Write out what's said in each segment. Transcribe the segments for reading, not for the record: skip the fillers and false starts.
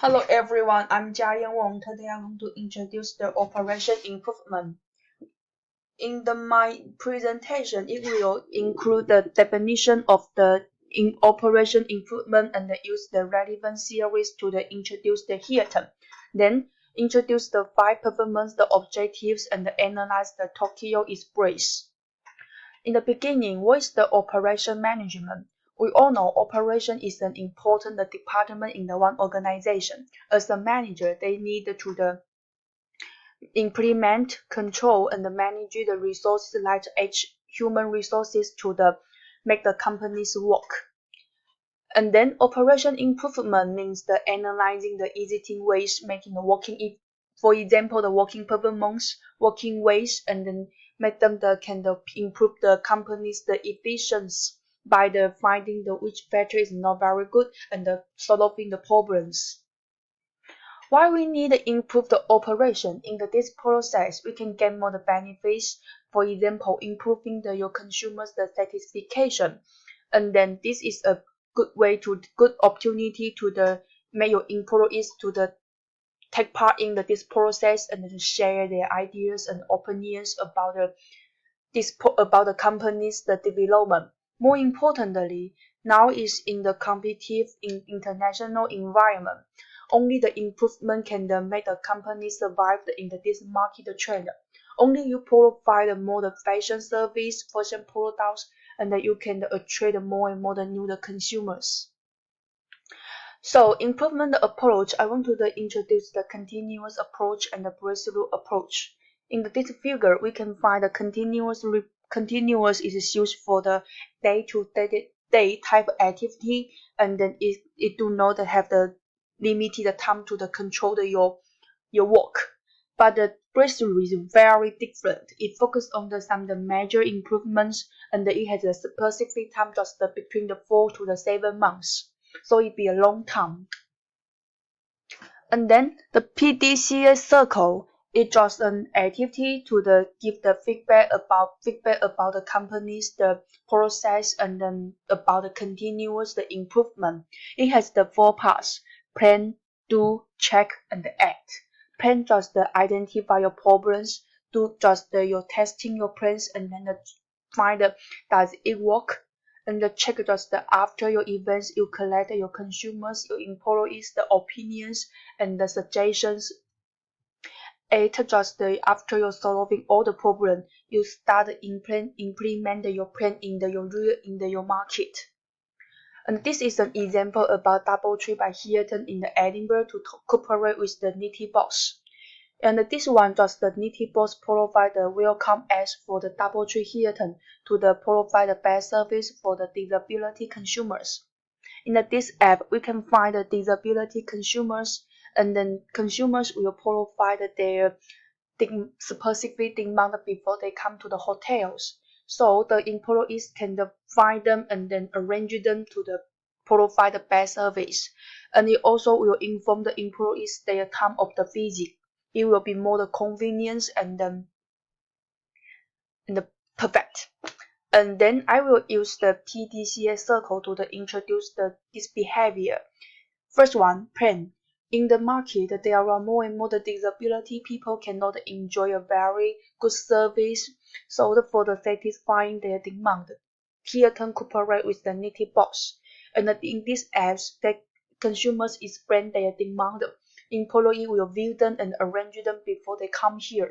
Hello everyone, I'm Jiayan Wong. Today I'm going to introduce the operation improvement. In my presentation, it will include the definition of the operation improvement and use the relevant series to introduce the Hilton. Then introduce the 5 performance, the objectives, and analyze the Tokyo Express. In the beginning, what is the operation management? We all know operation is an important department in the one organization. As a manager, they need to implement, control, and manage the resources like human resources to make the companies work. And then operation improvement means the analyzing the existing ways, making the working, for example, the working performance, working ways, and then make them can improve the company's the efficiency by finding which factor is not very good and solving the problems. Why we need to improve the operation in this process, we can get more the benefits. For example, improving your consumers the satisfaction, and then this is a good opportunity to make your employees to take part in this process and to share their ideas and opinions about the company's the development. More importantly, now is in the competitive international environment. Only the improvement can make the company survive in this market trend. Only you provide more the fashion service, fashion products, and you can attract more and more the new consumers. So improvement approach, I want to introduce the continuous approach and the breakthrough approach. In this figure, we can find the continuous is used for the day-to-day type activity, and then it do not have the limited time to control your work. But the breakthrough is very different. It focuses on some major improvements, and it has a specific time just between the 4 to 7 months. So it be a long time. And then the PDCA circle is just an activity to give the feedback about the company's the process, and then about the continuous the improvement. It has the 4 parts: plan, do, check, and act. Plan just identify your problems, do just your testing your plans, and then find does it work, and check just after your events you collect your consumers, your employees the opinions and the suggestions. Just after you're solving all the problem, you start implement your plan in your market. And this is an example about DoubleTree by Hilton in the Edinburgh to cooperate with the Nitty Boss. And this one just the Nitty Boss provide the welcome ads for the DoubleTree Hilton to provide the best service for the disability consumers. In this app, we can find the disability consumers, and then consumers will provide their specific demand before they come to the hotels. So the employees can find them and then arrange them to provide the best service. And it also will inform the employees their time of the visit. It will be more the convenience and the perfect. And then I will use the PDCA circle to introduce this behavior. First one, plan. In the market, there are more and more disability people cannot enjoy a very good service. So for satisfying their demand, Hilton cooperate with the Nitty Box. And in these apps, the consumers explain their demand. Employee will view them and arrange them before they come here.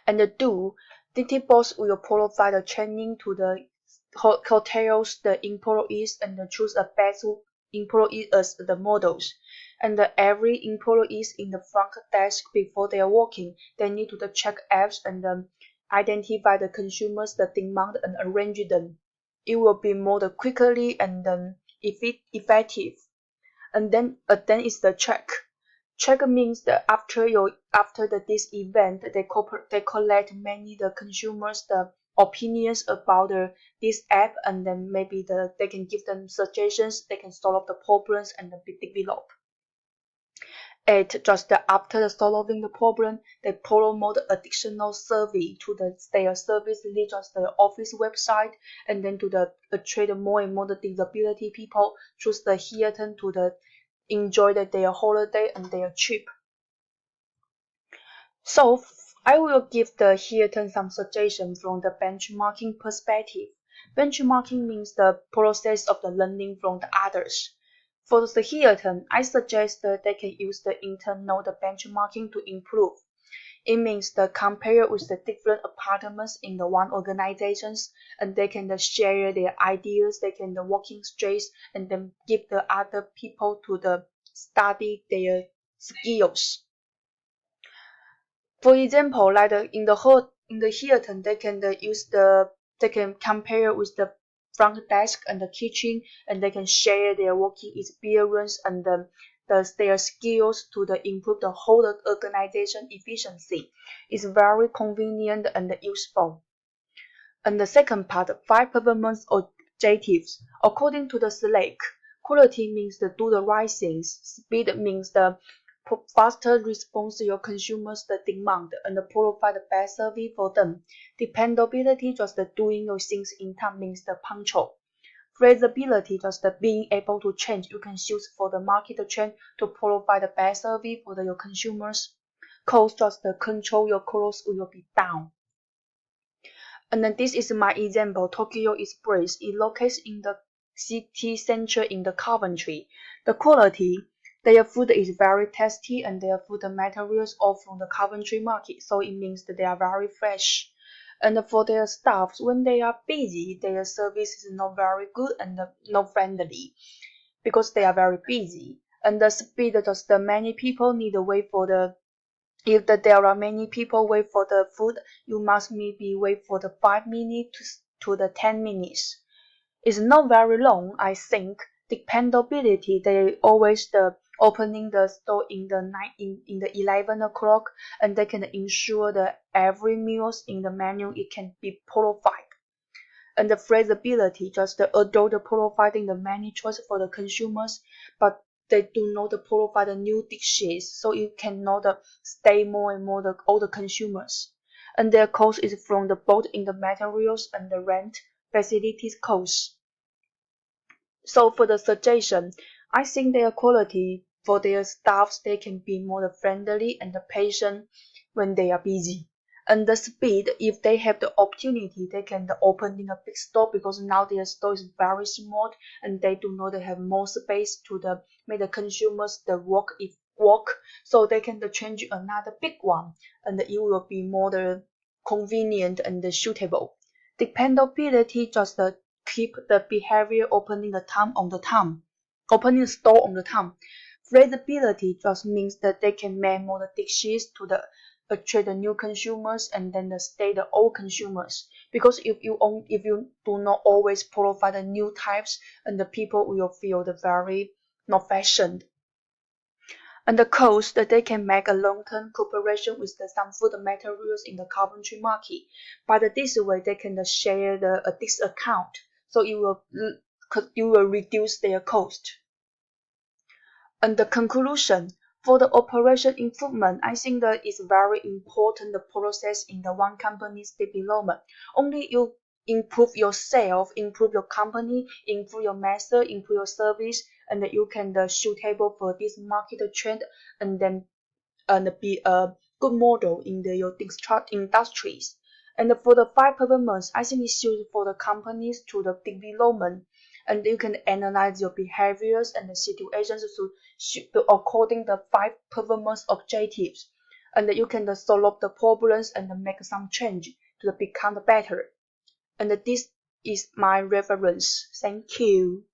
And do, Nitty Boss will provide a training to the hotels, the employees, and choose a best employee as the models. And every employees in the front desk before they are working, they need to check apps and identify the consumers, the demand, and arrange them. It will be more quickly and effective. And then is the check. Check means that after this event, they collect many the consumers the opinions about this app, and then maybe they can give them suggestions, they can solve the problems and develop. Just after solving the problem, they promote additional survey to their service lead just the office website, and then to attract more and more the disability people choose the Hilton to enjoy their holiday and their trip. So I will give here some suggestions from the benchmarking perspective. Benchmarking means the process of the learning from the others. For the Hilton, I suggest that they can use the internal benchmarking to improve. It means the compare with the different apartments in the one organizations, and they can share their ideas, they can working straight, and then give the other people to study their skills. For example, like in the Hilton, they can they can compare with the front desk and the kitchen, and they can share their working experience and their skills to improve the whole organization efficiency. It's very convenient and useful. And the second part, 5 performance objectives. According to the Slack, quality means to do the right things. Speed means the faster response to your consumers' demand and provide the best service for them. Dependability, just doing your things in time, means the punctual. Flexibility, just being able to change. You can choose for the market trend to provide the best service for your consumers. Cost, just control your costs will be down. And then this is my example, Tokyo Express. It locates in the city center in the Coventry. The quality, their food is very tasty and their food materials are from the Coventry market, so it means that they are very fresh. And for their staffs, when they are busy, their service is not very good and not friendly because they are very busy. And the speed, just many people need to wait for the if there are many people wait for the food, you must maybe wait for the 5 minutes to the 10 minutes. It's not very long, I think. Dependability, they always opening the store in the night in the 11 o'clock, and they can ensure that every meals in the menu it can be provided. And the flexibility, just although providing the many choice for the consumers, but they do not provide the new dishes, so you cannot stay more and more all the consumers. And their cost is from both in the materials and the rent facilities cost. So for the suggestion, I think their quality for their staffs, they can be more friendly and patient when they are busy. And the speed, if they have the opportunity, they can open in a big store because now their store is very small and they do not have more space to make the consumers work, so they can change another big one, and it will be more convenient and suitable. Dependability, just keep the behavior opening the opening the store on the time. Flexibility just means that they can make more dishes to attract the new consumers and then stay the old consumers. Because if you do not always provide the new types, and the people will feel very not fashioned. And the cost that they can make a long-term cooperation with some food materials in the Coventry market. By this way, they can share this account, so you will reduce their cost. And the conclusion, for the operation improvement, I think that is very important, the process in the one company's development. Only you improve yourself, improve your company, improve your method, improve your service, and you can suitable for this market trend, and then be a good model in your industries. And for the 5 performance, I think it's suited for the companies to the development, and you can analyze your behaviors and the situations according the 5 performance objectives, and you can solve the problems and make some change to become better. And this is my reference. Thank you.